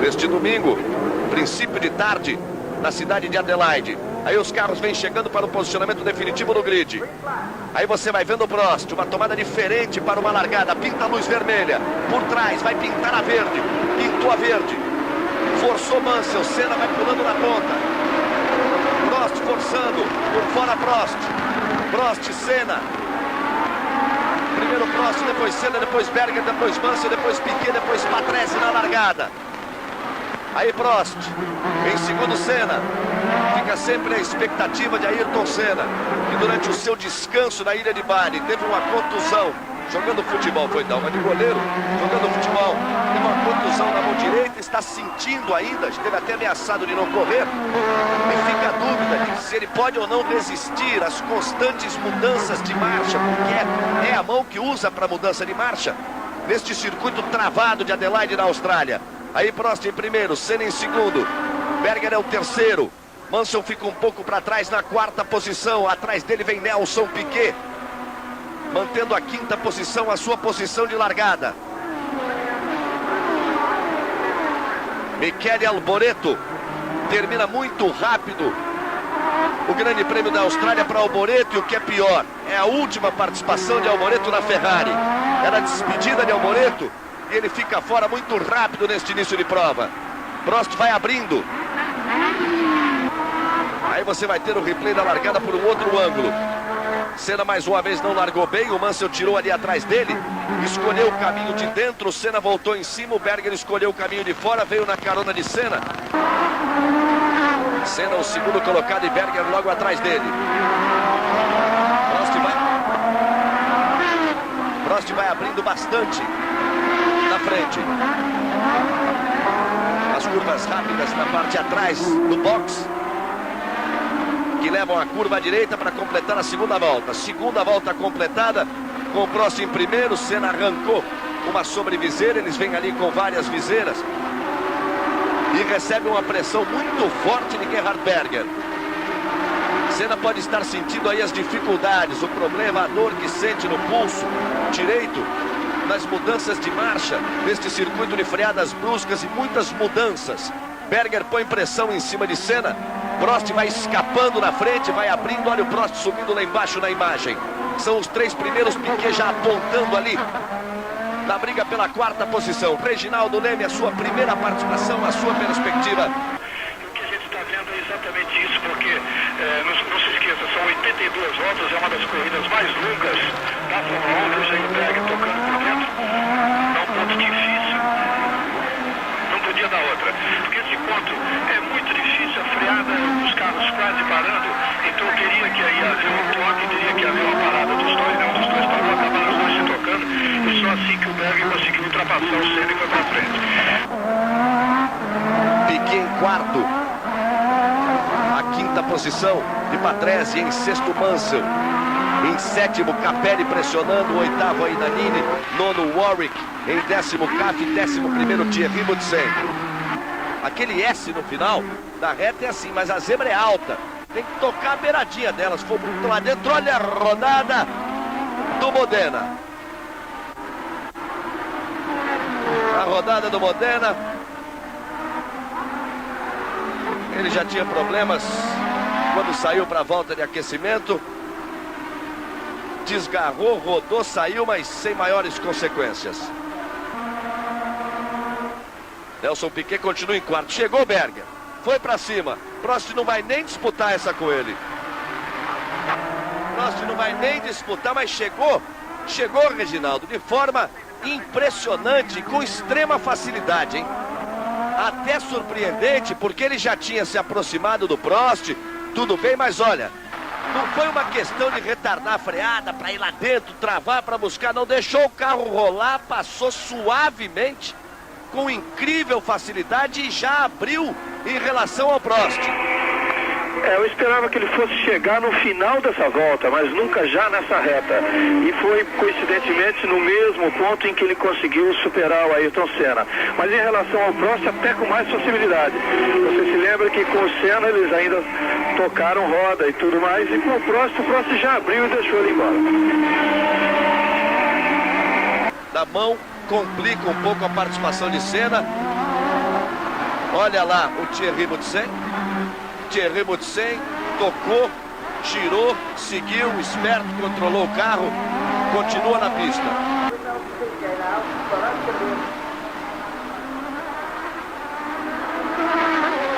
neste domingo, princípio de tarde, na cidade de Adelaide. Aí os carros vêm chegando para o posicionamento definitivo no grid. Aí você vai vendo o Prost, uma tomada diferente para uma largada, pinta a luz vermelha, por trás vai pintar a verde, pintou a verde, forçou Mansell, Senna vai pulando na ponta, Prost forçando, por fora Prost, Senna, primeiro Prost, depois Senna, depois Berger, depois Mansell, depois Piquet, depois Patrese na largada. Aí Prost, em segundo Senna, fica sempre a expectativa de Ayrton Senna, que durante o seu descanso na ilha de Bali teve uma contusão, jogando futebol, foi dar uma de goleiro, jogando futebol, teve uma contusão na mão direita, está sentindo ainda, esteve até ameaçado de não correr, e fica a dúvida de se ele pode ou não resistir às constantes mudanças de marcha, porque é a mão que usa para mudança de marcha, neste circuito travado de Adelaide na Austrália. Aí Prost em primeiro, Senna em segundo, Berger é o terceiro, Mansell fica um pouco para trás na quarta posição, atrás dele vem Nelson Piquet, mantendo a quinta posição, a sua posição de largada. Michele Alboreto termina muito rápido o Grande Prêmio da Austrália para Alboreto, e o que é pior, é a última participação de Alboreto na Ferrari. Era a despedida de Alboreto e ele fica fora muito rápido neste início de prova. Prost vai abrindo. Aí você vai ter o replay da largada por um outro ângulo. Senna mais uma vez não largou bem, o Mansell tirou ali atrás dele, escolheu o caminho de dentro, o Senna voltou em cima, o Berger escolheu o caminho de fora, veio na carona de Senna. Senna o segundo colocado e Berger logo atrás dele. Prost vai abrindo bastante na frente. As curvas rápidas na parte de atrás do box, que levam a curva à direita para completar a segunda volta. Segunda volta completada, com o Prost em primeiro, Senna arrancou uma sobreviseira, eles vêm ali com várias viseiras, e recebem uma pressão muito forte de Gerhard Berger. Senna pode estar sentindo aí as dificuldades, o problema, a dor que sente no pulso direito, nas mudanças de marcha, neste circuito de freadas bruscas e muitas mudanças. Berger põe pressão em cima de Senna, Prost vai escapando na frente, vai abrindo, olha o Prost subindo lá embaixo na imagem. São os três primeiros, Piquet já apontando ali na briga pela quarta posição. Reginaldo Leme, a sua primeira participação, a sua perspectiva. O que a gente está vendo é exatamente isso, porque não se esqueça, são 82 voltas, é uma das corridas mais longas da Fórmula 1, veja aí o Berger tocando por dentro, é um ponto difícil, não podia dar outra, porque esse ponto é muito difícil, a freada, os carros quase parando, então teria que aí haver um toque, teria que haver uma parada dos dois, né? Um dos dois parou, acabaram os dois se tocando, e só assim que o Berger conseguiu ultrapassar o Senna e foi para frente. Piquet em quarto, a quinta posição de Patrese, em sexto Mansell, em sétimo Capelli pressionando, oitavo aí Nannini, nono Warwick, em décimo Cafe, décimo primeiro Thierry Boutsen. Aquele S no final da reta é assim, mas a zebra é alta, tem que tocar a beiradinha dela, se for muito lá dentro. Olha a rodada do Modena, a rodada do Modena. Ele já tinha problemas quando saiu para a volta de aquecimento, desgarrou, rodou, saiu, mas sem maiores consequências. Nelson Piquet continua em quarto, chegou Berger, foi para cima, Prost não vai nem disputar essa com ele. Prost não vai nem disputar, mas chegou, Reginaldo, de forma impressionante, com extrema facilidade, hein? Até surpreendente, porque ele já tinha se aproximado do Prost, tudo bem, mas olha, não foi uma questão de retardar a freada para ir lá dentro, travar para buscar, não, deixou o carro rolar, passou suavemente, com incrível facilidade e já abriu em relação ao Prost. Eu esperava que ele fosse chegar no final dessa volta, mas nunca já nessa reta. E foi, coincidentemente, no mesmo ponto em que ele conseguiu superar o Ayrton Senna. Mas em relação ao Prost, até com mais facilidade. Você se lembra que com o Senna eles ainda tocaram roda e tudo mais, e com o Prost já abriu e deixou ele embora. Da mão, complica um pouco a participação de Senna. Olha lá o Thierry Boutsen. Thierry Boutsen tocou, girou, seguiu, esperto, controlou o carro, continua na pista.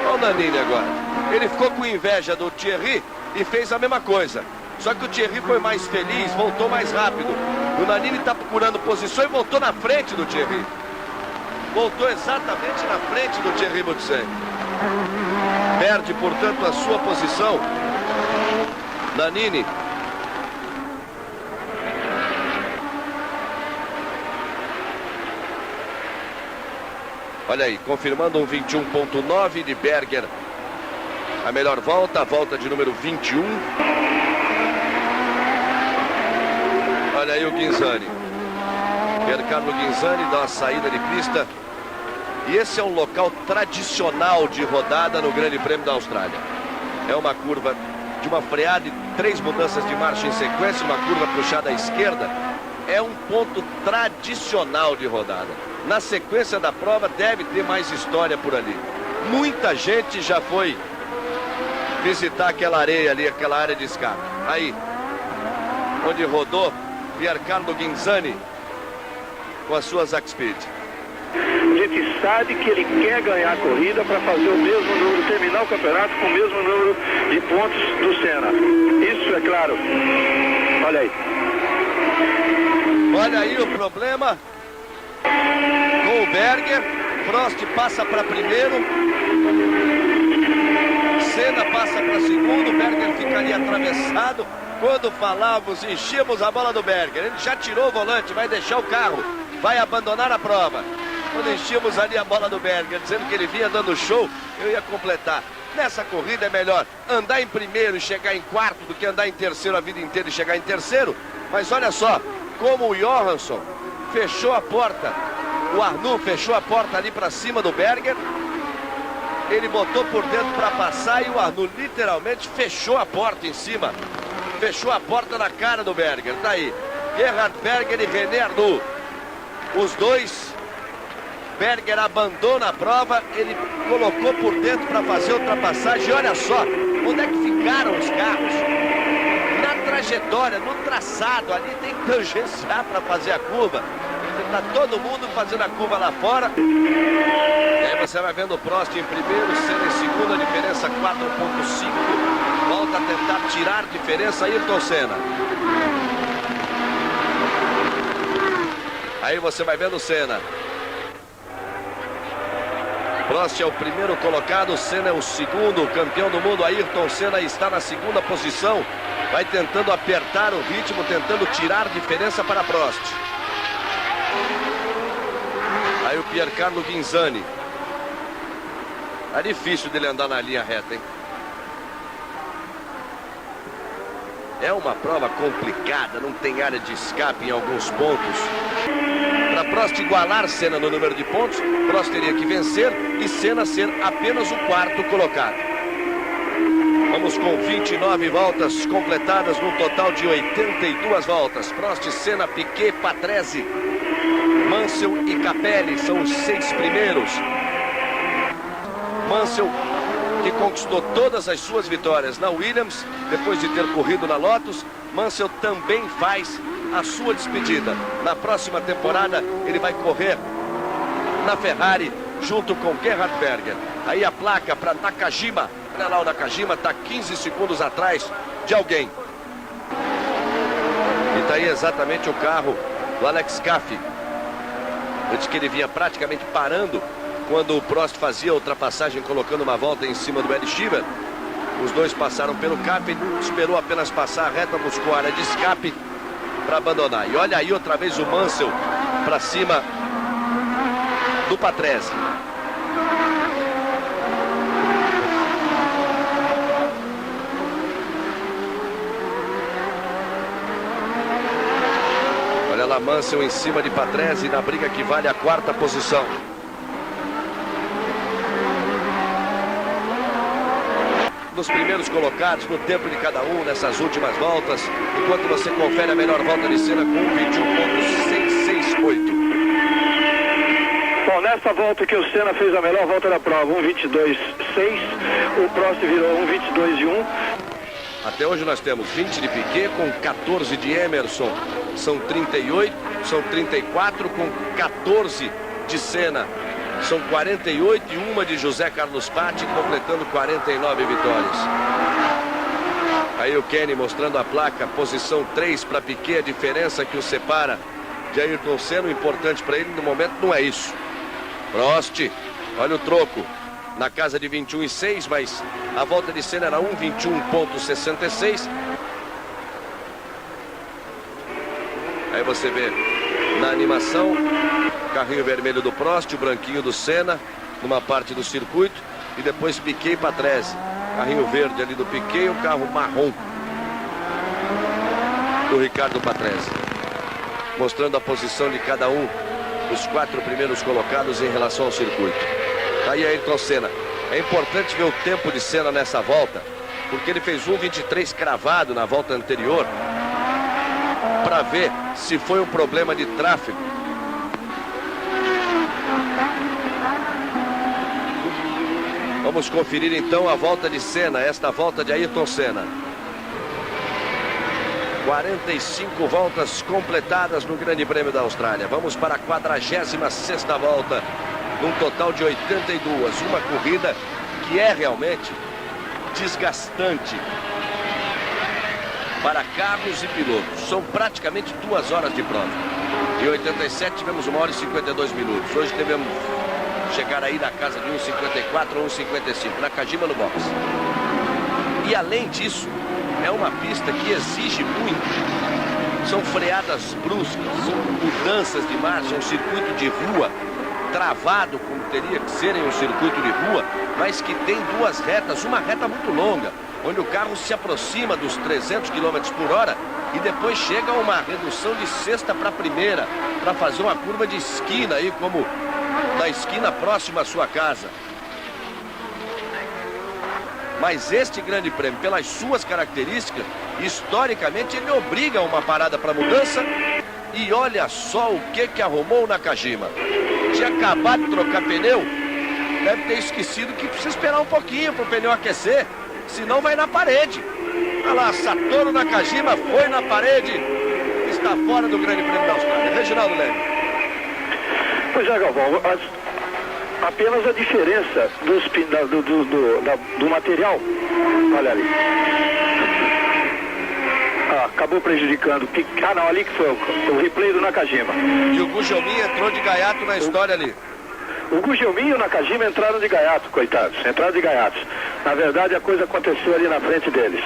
Olha o Nannini agora. Ele ficou com inveja do Thierry e fez a mesma coisa. Só que o Thierry foi mais feliz, voltou mais rápido. O Nannini está procurando posição e voltou na frente do Thierry. Voltou exatamente na frente do Thierry Boutsen. Perde, portanto, a sua posição. Nannini. Olha aí, confirmando um 21.9 de Berger. A melhor volta, a volta de número 21. Olha aí o Ghinzani. Piercarlo Ghinzani dá uma saída de pista. E esse é um local tradicional de rodada no Grande Prêmio da Austrália. É uma curva de uma freada e 3 mudanças de marcha em sequência, uma curva puxada à esquerda. É um ponto tradicional de rodada. Na sequência da prova deve ter mais história por ali. Muita gente já foi visitar aquela areia ali, aquela área de escape. Aí, onde rodou Piercarlo Ghinzani com a sua Zack Speed. A gente sabe que ele quer ganhar a corrida para fazer o mesmo número, terminar o campeonato com o mesmo número de pontos do Senna. Isso é claro. Olha aí. Olha aí o problema com o Berger. Prost passa para primeiro. Senna passa para segundo. Berger fica ali atravessado. Quando falávamos, enchemos a bola do Berger. Ele já tirou o volante, vai deixar o carro, vai abandonar a prova. Quando enchíamos ali a bola do Berger, dizendo que ele vinha dando show, eu ia completar. Nessa corrida é melhor andar em primeiro e chegar em quarto do que andar em terceiro a vida inteira e chegar em terceiro. Mas olha só, como o Johansson fechou a porta, o Arnoux fechou a porta ali para cima do Berger. Ele botou por dentro para passar e o Arnoux literalmente fechou a porta em cima. Fechou a porta na cara do Berger. Tá aí, Gerhard Berger e René Arnoux. Os dois... Berger abandona a prova, ele colocou por dentro para fazer a ultrapassagem. Olha só, onde é que ficaram os carros? Na trajetória, no traçado, ali tem que tangenciar para fazer a curva. Está todo mundo fazendo a curva lá fora. E aí você vai vendo o Prost em primeiro, Senna em segundo, a diferença 4.5. Volta a tentar tirar diferença, Ayrton Senna. Aí você vai vendo o Senna. Prost é o primeiro colocado, Senna é o segundo, o campeão do mundo. Ayrton Senna está na segunda posição, vai tentando apertar o ritmo, tentando tirar diferença para Prost. Aí o Piercarlo Ghinzani. Tá difícil dele andar na linha reta, hein? É uma prova complicada, não tem área de escape em alguns pontos. Para Prost igualar Senna no número de pontos, Prost teria que vencer e Senna ser apenas o quarto colocado. Vamos com 29 voltas completadas num total de 82 voltas. Prost, Senna, Piquet, Patrese, Mansell e Capelli são os 6 primeiros. Mansell, que conquistou todas as suas vitórias na Williams, depois de ter corrido na Lotus. Mansell também faz a sua despedida. Na próxima temporada ele vai correr na Ferrari junto com Gerhard Berger. Aí a placa para Nakajima. Olha lá, o Nakajima está 15 segundos atrás de alguém. E está aí exatamente o carro do Alex Caffey. Antes que ele vinha praticamente parando quando o Prost fazia a ultrapassagem, colocando uma volta em cima do Ed Schieber. Os dois passaram pelo Caffey, esperou apenas passar a reta, buscou a área de escape para abandonar. E olha aí outra vez o Mansell para cima do Patrese. Olha lá, Mansell em cima de Patrese na briga que vale a 4ª posição. Dos primeiros colocados no tempo de cada um nessas últimas voltas, enquanto você confere a melhor volta de Senna com 21.668. Bom, nessa volta que o Senna fez a melhor volta da prova, 1:22.6, o Prost virou 1:22.1. Até hoje nós temos 20 de Piquet com 14 de Emerson. São 38, são 34 com 14 de Senna. São 48 e uma de José Carlos Patti, completando 49 vitórias. Aí o Kenny mostrando a placa, posição 3 para Piquet, a diferença que o separa de Ayrton Senna. O importante para ele no momento não é isso. Prost, olha o troco. Na casa de 21,6, mas a volta de Senna era 1:21.66. Aí você vê na animação, carrinho vermelho do Prost, o branquinho do Senna, numa parte do circuito, e depois Piquet e Patrese. Carrinho verde ali do Piquet e o carro marrom do Ricardo Patrese. Mostrando a posição de cada um dos 4 primeiros colocados em relação ao circuito. Aí Ayrton Senna. É importante ver o tempo de Senna nessa volta, porque ele fez 1:23 cravado na volta anterior, para ver se foi um problema de tráfego. Vamos conferir então a volta de Senna, esta volta de Ayrton Senna. 45 voltas completadas no Grande Prêmio da Austrália. Vamos para a 46ª volta, num total de 82. Uma corrida que é realmente desgastante para carros e pilotos. São praticamente 2 horas de prova. Em 87 tivemos 1 hora e 52 minutos. Hoje devemos chegar aí na casa de 1:54 ou 1:55, Nakajima no box. E além disso, é uma pista que exige muito. São freadas bruscas, são mudanças de marcha, um circuito de rua travado, como teria que ser em um circuito de rua, mas que tem 2 retas, uma reta muito longa, onde o carro se aproxima dos 300 km por hora e depois chega a uma redução de sexta para primeira, para fazer uma curva de esquina aí, como da esquina próxima à sua casa. Mas este Grande Prêmio, pelas suas características, historicamente ele obriga a uma parada para mudança. E olha só o que arrumou o Nakajima. Tinha acabado de trocar pneu, deve ter esquecido que precisa esperar um pouquinho para o pneu aquecer, senão vai na parede. Olha lá, Satoru Nakajima foi na parede, está fora do Grande Prêmio da Austrália. Reginaldo Leme. Pois é, Galvão, apenas a diferença do material, olha ali. Acabou prejudicando. Não, ali que foi o replay do Nakajima. E o Gugelmin entrou de gaiato na história ali. O Gugelmin e o Nakajima entraram de gaiato, coitados. Entraram de gaiatos. Na verdade, a coisa aconteceu ali na frente deles.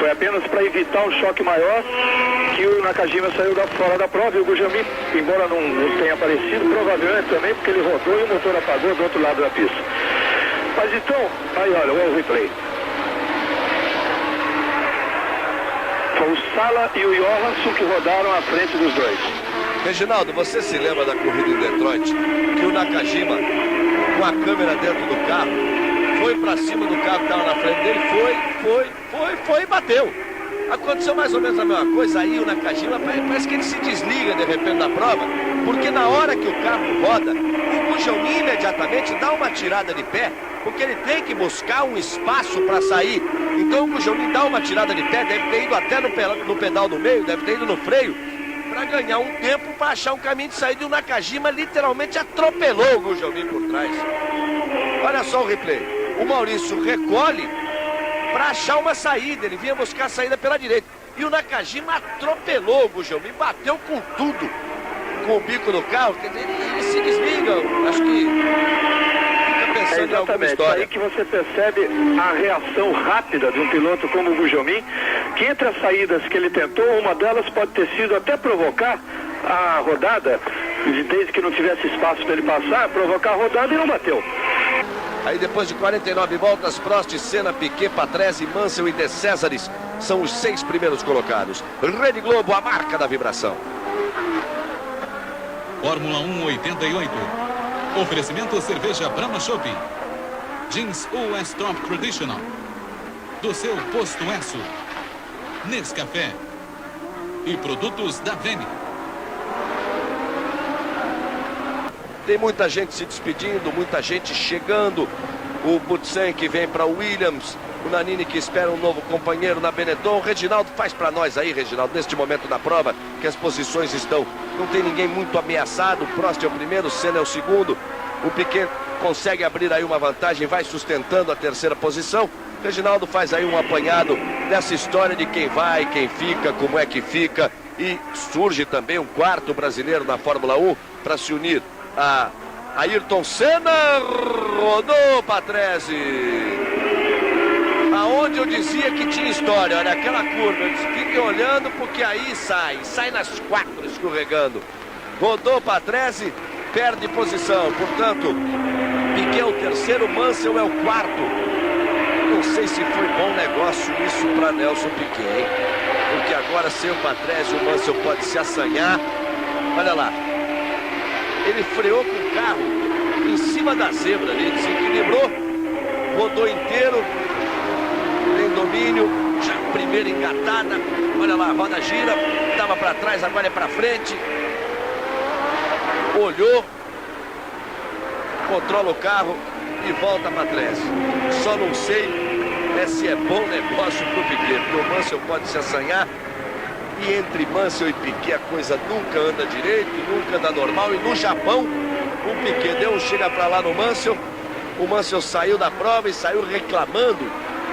Foi apenas para evitar um choque maior que o Nakajima saiu fora da prova. E o Gugelmin, embora não tenha aparecido, provavelmente também porque ele rodou e o motor apagou do outro lado da pista. Mas então, aí olha, o replay. Foi o Sala e o Johansson que rodaram à frente dos dois. Reginaldo, você se lembra da corrida em Detroit, que o Nakajima, com a câmera dentro do carro, foi para cima do carro que estava na frente dele, foi e bateu. Aconteceu mais ou menos a mesma coisa. Aí o Nakajima parece que ele se desliga de repente da prova, porque na hora que o carro roda, o Gugelmin imediatamente dá uma tirada de pé, porque ele tem que buscar um espaço para sair. Então o Gugelmin dá uma tirada de pé, deve ter ido até no pedal do meio, deve ter ido no freio, para ganhar um tempo, para achar um caminho de saída. E o Nakajima literalmente atropelou o Gugelmin por trás. Olha só o replay. O Maurício recolhe para achar uma saída, ele vinha buscar a saída pela direita. E o Nakajima atropelou o Gugelmin, bateu com tudo, com o bico do carro. Quer dizer, ele se desliga, acho que fica pensando em alguma história. É aí que você percebe a reação rápida de um piloto como o Gugelmin, que entre as saídas que ele tentou, uma delas pode ter sido até provocar a rodada, desde que não tivesse espaço para ele passar, provocar a rodada e não bateu. Aí depois de 49 voltas, Prost, Senna, Piquet, Patrese, Mansell e De Cesaris são os 6 primeiros colocados. Rede Globo, a marca da vibração. Fórmula 1 88. Oferecimento cerveja Brahma Chopp. Jeans US Top Traditional. Do seu posto Esso. Nescafé. E produtos da Vene. Tem muita gente se despedindo, muita gente chegando. O Butsen que vem para Williams, o Nannini que espera um novo companheiro na Benetton. O Reginaldo faz para nós aí, Reginaldo, neste momento da prova, que as posições estão. Não tem ninguém muito ameaçado. O Prost é o primeiro, o Senna é o segundo. O Piquet consegue abrir aí uma vantagem, vai sustentando a terceira posição. Reginaldo faz aí um apanhado dessa história de quem vai, quem fica, como é que fica. E surge também um quarto brasileiro na Fórmula 1 para se unir a Ayrton Senna. Rodou, Patrese. Aonde eu dizia que tinha história, olha aquela curva, eu disse, fiquem olhando porque aí sai nas quatro escorregando. Rodou, Patrese, perde posição, portanto, Piquet é o terceiro, Mansell é o quarto. Não sei se foi bom negócio isso para Nelson Piquet, hein? Porque agora sem o Patrese o Mansell pode se assanhar. Olha lá, ele freou com o carro em cima da zebra ali, desequilibrou, rodou inteiro, tem domínio, já primeira engatada. Olha lá, a roda gira, estava para trás, agora é para frente. Olhou, controla o carro e volta para trás. Só não sei se é bom negócio pro Piquet, porque o Mansell pode se assanhar. E entre Mansell e Piquet a coisa nunca anda direito, nunca anda normal. E no Japão, o Piquet deu um chega para lá no Mansell. O Mansell saiu da prova e saiu reclamando,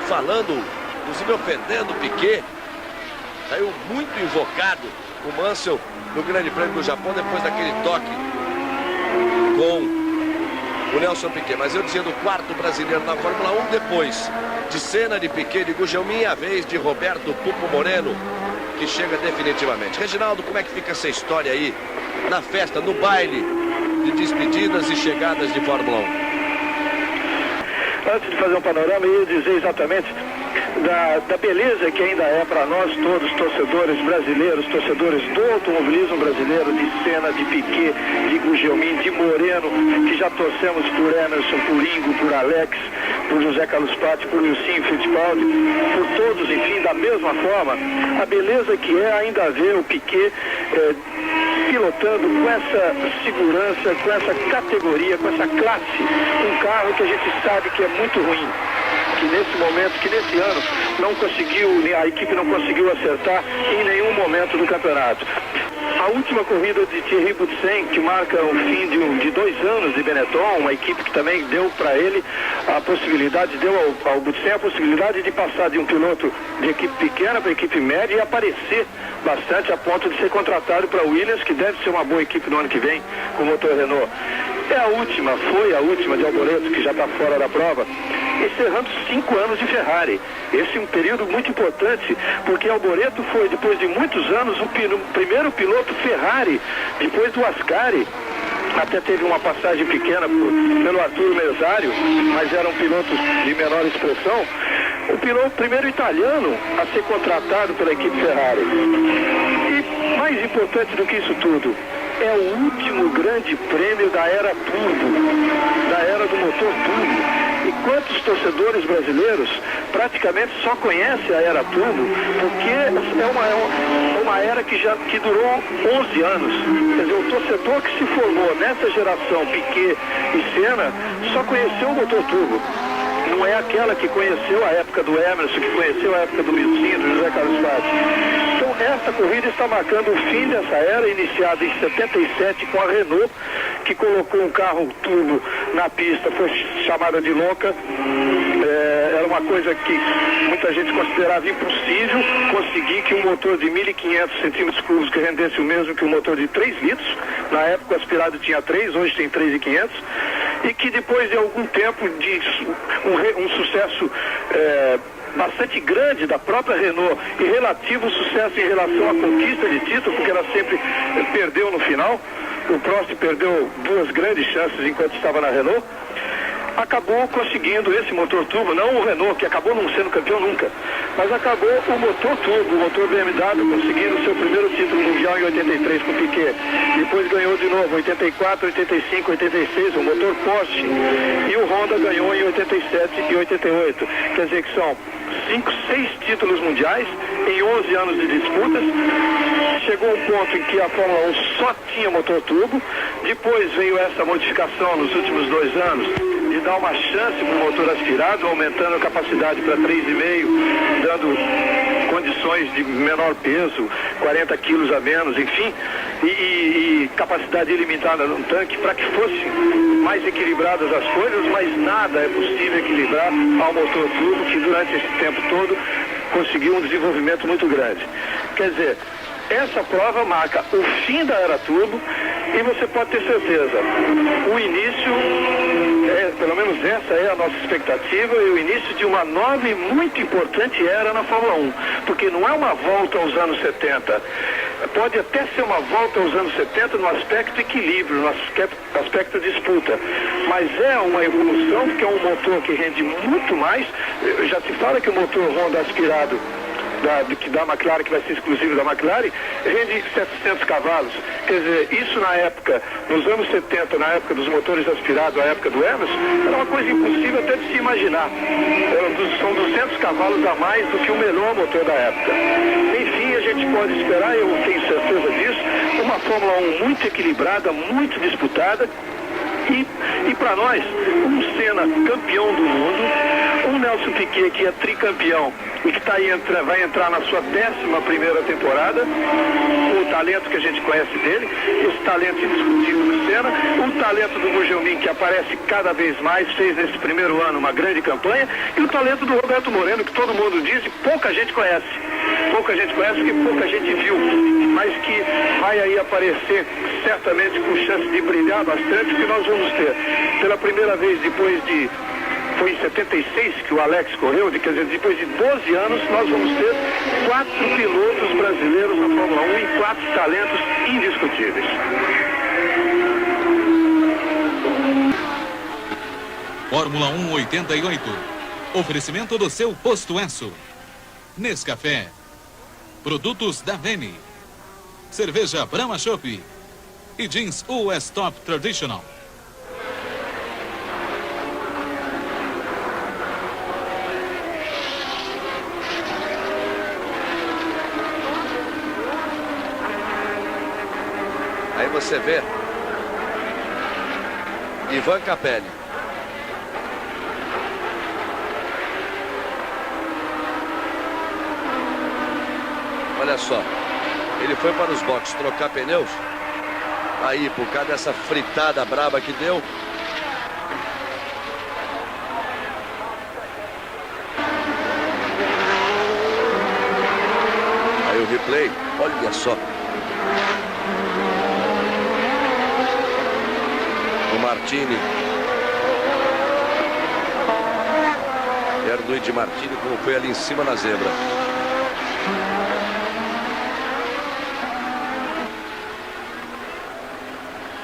falando, inclusive ofendendo o Piquet. Saiu muito invocado o Mansell no Grande Prêmio do Japão depois daquele toque com o Nelson Piquet. Mas eu dizia do quarto brasileiro na Fórmula 1, depois de Senna, de Piquet, de Gugelmin, a vez de Roberto Pupo Moreno, que chega definitivamente. Reginaldo, como é que fica essa história aí na festa, no baile de despedidas e chegadas de Fórmula 1? Antes de fazer um panorama, eu ia dizer exatamente da beleza que ainda é para nós todos, torcedores brasileiros, torcedores do automobilismo brasileiro, de Senna, de Piquet, de Gugelmin, de Moreno, que já torcemos por Emerson, por Ingo, por Alex, por José Carlos Patti, por Wilson Fittipaldi, por todos, enfim, da mesma forma, a beleza que é ainda ver o Piquet pilotando com essa segurança, com essa categoria, com essa classe, um carro que a gente sabe que é muito ruim, que nesse momento, que nesse ano não conseguiu, a equipe não conseguiu acertar em nenhum momento do campeonato. A última corrida de Thierry Boutsen, que marca o fim de 2 anos de Benetton, uma equipe que também deu para ele a possibilidade, deu ao Boutsen a possibilidade de passar de um piloto de equipe pequena para equipe média e aparecer bastante a ponto de ser contratado para a Williams, que deve ser uma boa equipe no ano que vem com o motor Renault. É a última, foi a última de Alboreto, que já está fora da prova, encerrando 5 anos de Ferrari. Esse é um período muito importante, porque Alboreto foi, depois de muitos anos, o primeiro piloto Ferrari, depois do Ascari. Até teve uma passagem pequena pelo Arturo Mesário, mas eram pilotos de menor expressão. O primeiro italiano a ser contratado pela equipe Ferrari. E mais importante do que isso tudo, é o último grande prêmio da era turbo, da era do motor turbo. E quantos torcedores brasileiros praticamente só conhecem a era turbo, porque é uma era que durou 11 anos. Quer dizer, o torcedor que se formou nessa geração, Piquet e Senna, só conheceu o motor turbo. Não é aquela que conheceu a época do Emerson, que conheceu a época do Wilson, do José Carlos Patti. Então, essa corrida está marcando o fim dessa era, iniciada em 77 com a Renault, que colocou um carro turbo na pista, foi chamada de louca. Era uma coisa que muita gente considerava impossível conseguir que um motor de 1.500 centímetros cúbicos que rendesse o mesmo que um motor de 3 litros. Na época o aspirado tinha 3, hoje tem 3.500. E que depois de algum tempo de um sucesso bastante grande da própria Renault e relativo sucesso em relação à conquista de título, porque ela sempre perdeu no final. O Prost perdeu 2 grandes chances enquanto estava na Renault. Acabou conseguindo esse motor turbo, não o Renault, que acabou não sendo campeão nunca, mas acabou o motor turbo, o motor BMW, conseguindo seu primeiro título mundial em 83 com o Piquet. Depois ganhou de novo 84, 85, 86, o motor Porsche. E o Honda ganhou em 87 e 88. Quer dizer que são 5, 6 títulos mundiais em 11 anos de disputas. Chegou um ponto em que a Fórmula 1 só tinha motor turbo. Depois veio essa modificação nos últimos 2 anos de dar uma chance para o motor aspirado, aumentando a capacidade para 3,5, dando condições de menor peso, 40 quilos a menos, enfim, e capacidade ilimitada no tanque para que fossem mais equilibradas as coisas, mas nada é possível equilibrar ao motor turbo, que durante esse tempo todo conseguiu um desenvolvimento muito grande. Quer dizer, essa prova marca o fim da era turbo e você pode ter certeza, o início, pelo menos essa é a nossa expectativa, é o início de uma nova e muito importante era na Fórmula 1, porque não é uma volta aos anos 70, pode até ser uma volta aos anos 70 no aspecto equilíbrio, no aspecto disputa, mas é uma evolução porque é um motor que rende muito mais. Já se fala que o motor Honda aspirado da McLaren, que vai ser exclusivo da McLaren, rende 700 cavalos. Quer dizer, isso na época, nos anos 70, na época dos motores aspirados, na época do Emerson, era uma coisa impossível até de se imaginar. São 200 cavalos a mais do que o melhor motor da época. Enfim, a gente pode esperar, eu tenho certeza disso, uma Fórmula 1 muito equilibrada, muito disputada. E para nós, um Senna campeão do mundo, um Nelson Piquet que é tricampeão e que vai entrar na sua 11ª temporada, o talento que a gente conhece dele, esse talento indiscutível do Senna, o talento do Gugelmin que aparece cada vez mais, fez nesse primeiro ano uma grande campanha, e o talento do Roberto Moreno, que todo mundo diz e pouca gente conhece. Pouca gente conhece porque pouca gente viu, mas que vai aí aparecer certamente com chance de brilhar bastante, que nós vamos ter pela primeira vez foi em 76 que o Alex correu, quer dizer, depois de 12 anos nós vamos ter 4 pilotos brasileiros na Fórmula 1 e 4 talentos indiscutíveis. Fórmula 1 88. Oferecimento do seu Posto Esso. Nescafé. Produtos da Vene. Cerveja Brahma Chopp. E jeans US Top Traditional. Aí você vê Ivan Capelli. Olha só, ele foi para os boxes trocar pneus. Aí, por causa dessa fritada braba que deu, aí o replay, olha só. O Martini. Pierluigi Martini, como foi ali em cima na zebra.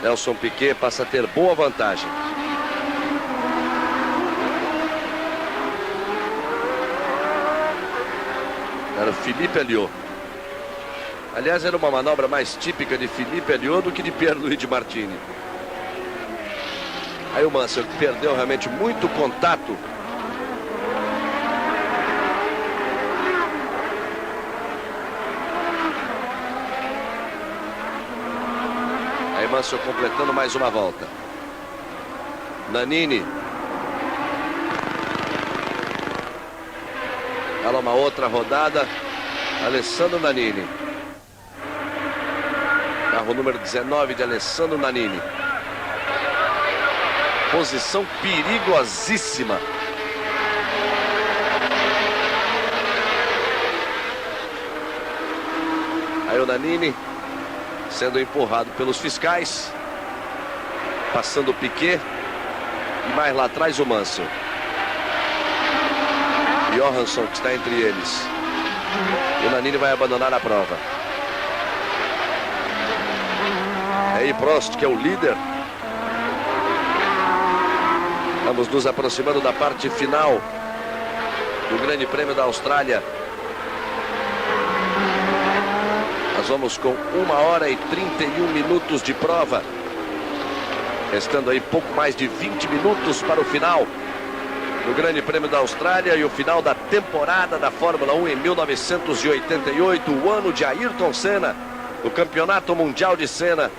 Nelson Piquet passa a ter boa vantagem. Era o Filipe Alliot. Aliás, era uma manobra mais típica de Filipe Alliot do que de Pierluigi Martini. Aí o Mansell perdeu realmente muito contato. Aí Mansell completando mais uma volta. Nannini. Ela uma outra rodada. Alessandro Nannini. Carro número 19 de Alessandro Nannini. Posição perigosíssima. Aí o Nannini sendo empurrado pelos fiscais, passando o Piquet e mais lá atrás o Mansell. Johansson que está entre eles. E o Nannini vai abandonar a prova. Aí Prost, que é o líder. Vamos nos aproximando da parte final do Grande Prêmio da Austrália. Nós vamos com 1h e 31 minutos de prova. Restando aí pouco mais de 20 minutos para o final. do Grande Prêmio da Austrália e o final da temporada da Fórmula 1 em 1988, o ano de Ayrton Senna, o Campeonato Mundial de Senna.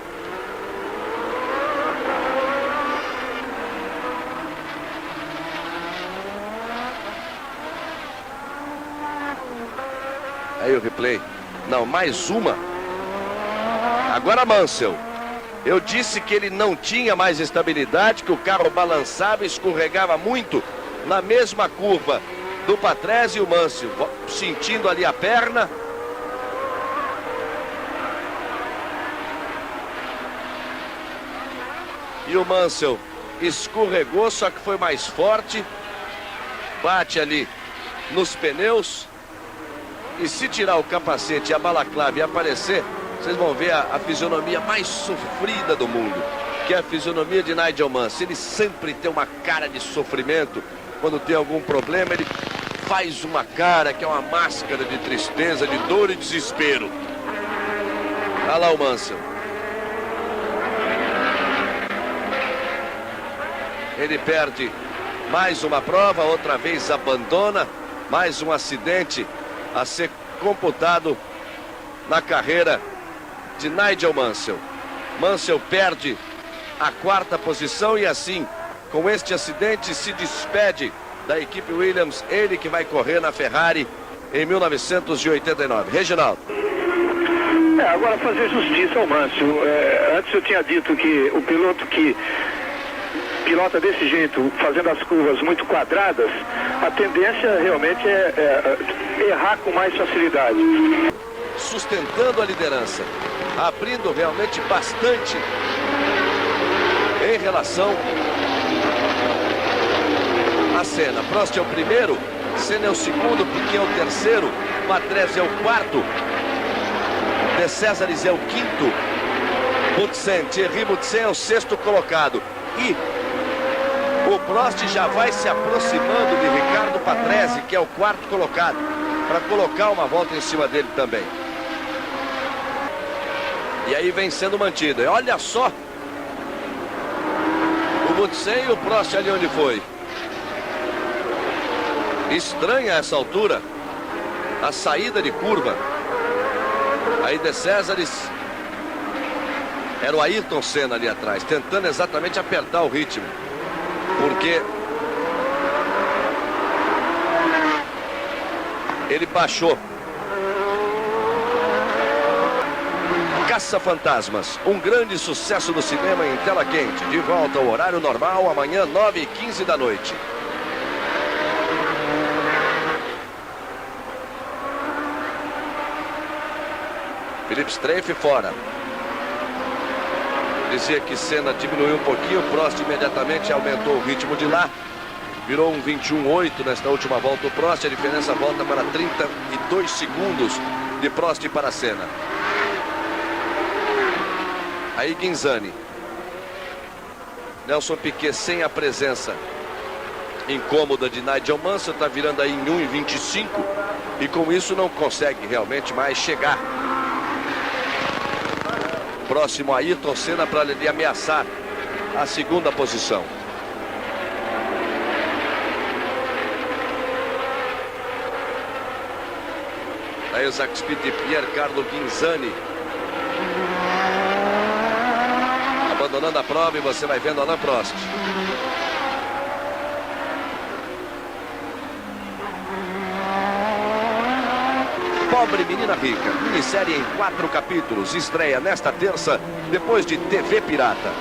Aí o replay. Não, mais uma. Agora Mansell. Eu disse que ele não tinha mais estabilidade, que o carro balançava e escorregava muito na mesma curva do Patrese e o Mansell. Sentindo ali a perna. E o Mansell escorregou, só que foi mais forte. Bate ali nos pneus. E se tirar o capacete e a balaclava e aparecer, vocês vão ver a fisionomia mais sofrida do mundo, que é a fisionomia de Nigel Mansell. Ele sempre tem uma cara de sofrimento. Quando tem algum problema, ele faz uma cara que é uma máscara de tristeza, de dor e desespero. Olha lá o Mansell. Ele perde mais uma prova, outra vez abandona, mais um acidente a ser computado na carreira de Nigel Mansell. Mansell perde a 4ª posição e assim, com este acidente, se despede da equipe Williams, ele que vai correr na Ferrari em 1989. Reginaldo. Agora fazer justiça ao Mansell. Antes eu tinha dito que o piloto que pilota desse jeito, fazendo as curvas muito quadradas, a tendência realmente é errar com mais facilidade. Sustentando a liderança, abrindo realmente bastante em relação a Senna. Prost é o primeiro, Senna é o segundo, Piquet é o terceiro, Patrese é o quarto, De Cesaris é o quinto, Thierry Boutsen é o sexto colocado. E o Prost já vai se aproximando de Ricardo Patrese, que é o 4º colocado, para colocar uma volta em cima dele também. E aí vem sendo mantida. E olha só o Boutsen e o Prost ali onde foi. Estranha essa altura a saída de curva. Aí De Cesaris, era o Ayrton Senna ali atrás, tentando exatamente apertar o ritmo, porque ele baixou. Caça-Fantasmas, um grande sucesso do cinema em tela quente. De volta ao horário normal, amanhã 9h15 da noite. Philippe Streiff fora. Dizia que Senna diminuiu um pouquinho, Prost imediatamente aumentou o ritmo de lá. Virou um 21,8 nesta última volta o Prost. A diferença volta para 32 segundos de Prost para Senna. Aí Ghinzani. Nelson Piquet sem a presença incômoda de Nigel Mansell, está virando aí em 1,25 e com isso não consegue realmente mais chegar próximo a Ayrton Senna para ele ameaçar a 2ª posição. Aí o Jacques Speed, Piercarlo Ghinzani abandonando a prova e você vai vendo Alain Prost. Pobre Menina Rica, minissérie em 4 capítulos, estreia nesta terça, depois de TV Pirata.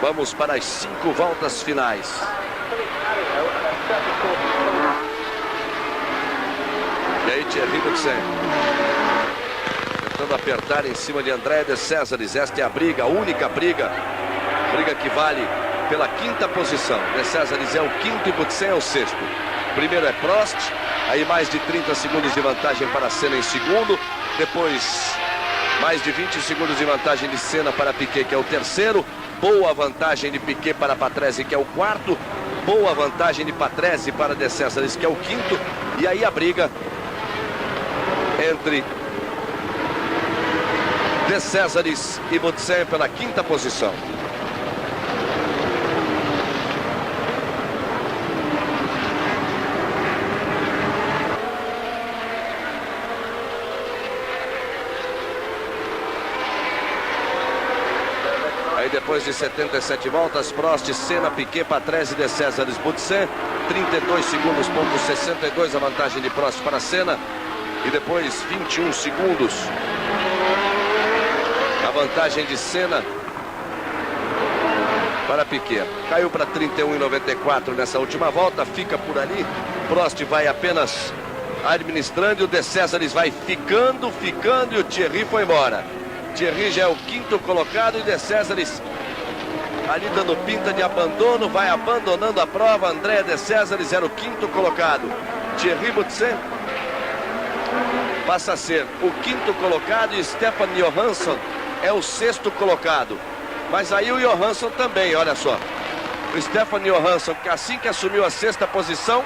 Vamos para as 5 voltas finais. E aí Thierry Boutsen tentando apertar em cima de André De Cesaris. Esta é a briga, a única briga. Briga que vale pela 5ª posição. De Cesaris é o 5º e Boutsen é o 6º. Primeiro é Prost, aí mais de 30 segundos de vantagem para Senna em segundo. Depois mais de 20 segundos de vantagem de Senna para Piquet, que é o terceiro. Boa vantagem de Piquet para Patrese, que é o 4º. Boa vantagem de Patrese para De Cesaris, que é o 5º. E aí a briga entre De Cesaris e Boutsen pela 5ª posição. Aí depois de 77 voltas, Prost, Senna, Piquet, Patrese, De Césares, Butsen. 32 segundos, ponto 62 a vantagem de Prost para Senna. E depois 21 segundos a vantagem de Senna para Piquet. Caiu para 31,94 nessa última volta, fica por ali. Prost vai apenas administrando e o De Césares vai ficando e o Thierry foi embora. Thierry já é o quinto colocado e De Césares ali dando pinta de abandono, vai abandonando a prova. André De Césares era o quinto colocado. Thierry Butsen passa a ser o quinto colocado e Stefan Johansson é o sexto colocado. Mas aí o Johansson também, olha só. O Stefan Johansson, que assim que assumiu a sexta posição,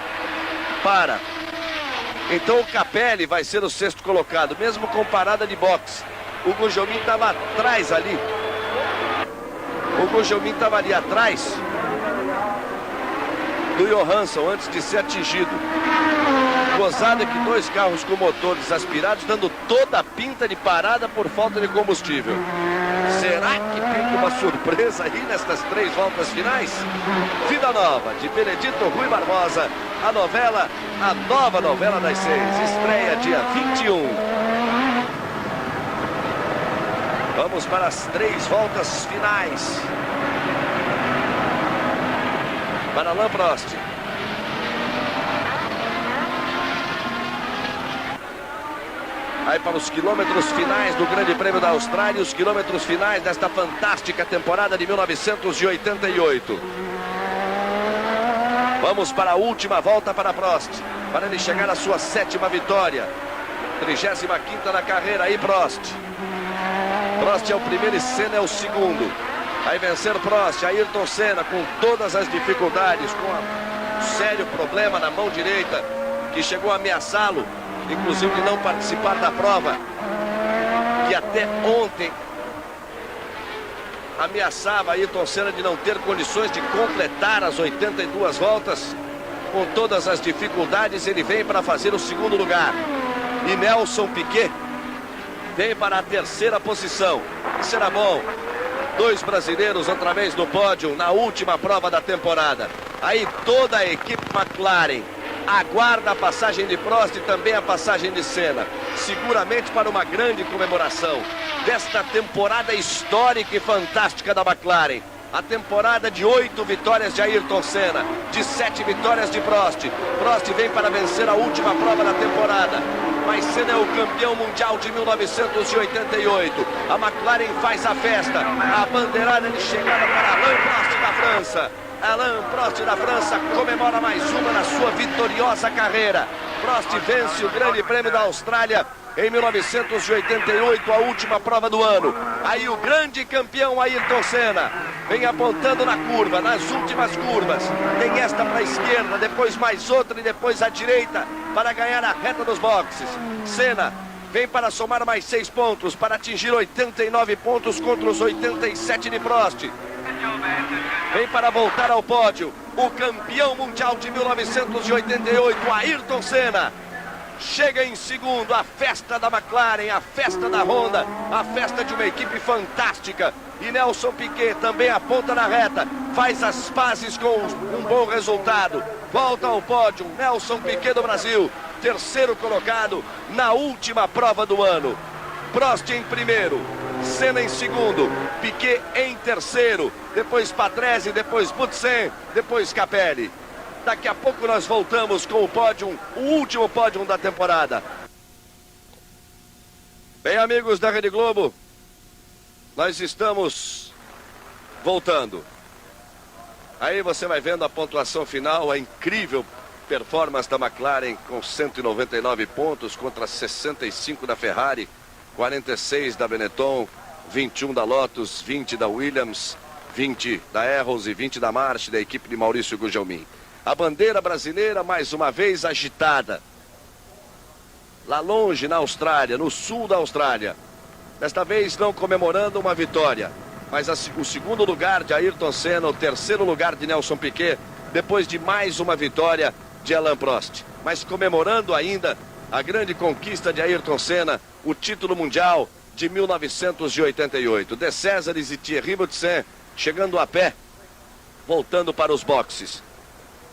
para. Então o Capelli vai ser o sexto colocado, mesmo com parada de boxe. O Gugelmin estava atrás ali. O Gugelmin estava ali atrás do Johansson antes de ser atingido. Gozada que dois carros com motores aspirados dando toda a pinta de parada por falta de combustível. Será que pinta uma surpresa aí nestas 3 voltas finais? Vida Nova, de Benedito Rui Barbosa. A novela, a nova novela das 6. Estreia dia 21. Vamos para as 3 voltas finais. Para Alain Prost. Aí para os quilômetros finais do Grande Prêmio da Austrália, os quilômetros finais desta fantástica temporada de 1988. Vamos para a última volta para Prost, para ele chegar à sua 7ª vitória. 35ª na carreira, aí Prost. Prost é o primeiro e Senna é o segundo. Aí vencer Prost, Ayrton Senna com todas as dificuldades, com um sério problema na mão direita, que chegou a ameaçá-lo, inclusive de não participar da prova, que até ontem ameaçava Ayrton Senna de não ter condições de completar as 82 voltas. Com todas as dificuldades, ele vem para fazer o segundo lugar. E Nelson Piquet vem para a 3ª posição. Será bom. 2 brasileiros outra vez no pódio na última prova da temporada. Aí toda a equipe McLaren aguarda a passagem de Prost e também a passagem de Senna, seguramente para uma grande comemoração desta temporada histórica e fantástica da McLaren. A temporada de 8 vitórias de Ayrton Senna, de 7 vitórias de Prost. Prost vem para vencer a última prova da temporada, mas Senna é o campeão mundial de 1988. A McLaren faz a festa, a bandeirada de chegada para Alain Prost da França. Alain Prost da França comemora mais uma na sua vitoriosa carreira. Prost vence o Grande Prêmio da Austrália em 1988, a última prova do ano. Aí o grande campeão Ayrton Senna vem apontando na curva, nas últimas curvas. Tem esta para a esquerda, depois mais outra e depois à direita para ganhar a reta dos boxes. Senna vem para somar mais 6 pontos, para atingir 89 pontos contra os 87 de Prost. Vem para voltar ao pódio o campeão mundial de 1988, Ayrton Senna. Chega em segundo, a festa da McLaren, a festa da Honda, a festa de uma equipe fantástica. E Nelson Piquet também aponta na reta, faz as pazes com um bom resultado. Volta ao pódio, Nelson Piquet do Brasil, 3º colocado na última prova do ano. Prost em primeiro, Senna em segundo, Piquet em terceiro, depois Patrese, depois Butsen, depois Capelli. Daqui a pouco nós voltamos com o pódio, o último pódio da temporada. Bem, amigos da Rede Globo, nós estamos voltando. Aí você vai vendo a pontuação final, a incrível performance da McLaren com 199 pontos contra 65 da Ferrari, 46 da Benetton, 21 da Lotus, 20 da Williams, 20 da Arrows e 20 da March, da equipe de Maurício Gugelmin. A bandeira brasileira mais uma vez agitada. Lá longe na Austrália, no sul da Austrália. Desta vez não comemorando uma vitória, mas o segundo lugar de Ayrton Senna, o 3º lugar de Nelson Piquet, depois de mais uma vitória de Alain Prost. Mas comemorando ainda a grande conquista de Ayrton Senna, o título mundial de 1988. De Césares e Thierry Boutsen chegando a pé, voltando para os boxes.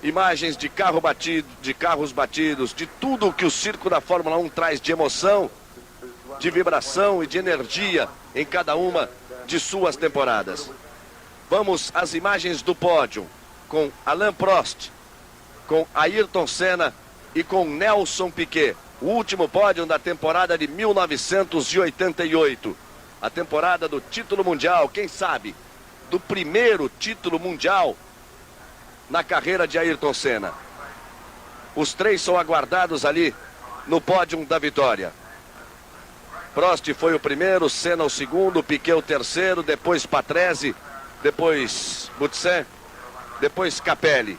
Imagens de carro batido, de carros batidos, de tudo o que o circo da Fórmula 1 traz de emoção, de vibração e de energia em cada uma de suas temporadas. Vamos às imagens do pódio, com Alain Prost, com Ayrton Senna e com Nelson Piquet. O último pódio da temporada de 1988. A temporada do título mundial, quem sabe, do primeiro título mundial na carreira de Ayrton Senna. Os três são aguardados ali no pódio da vitória. Prost foi o primeiro, Senna o segundo, Piquet o terceiro, depois Patrese, depois Boutsen, depois Capelli.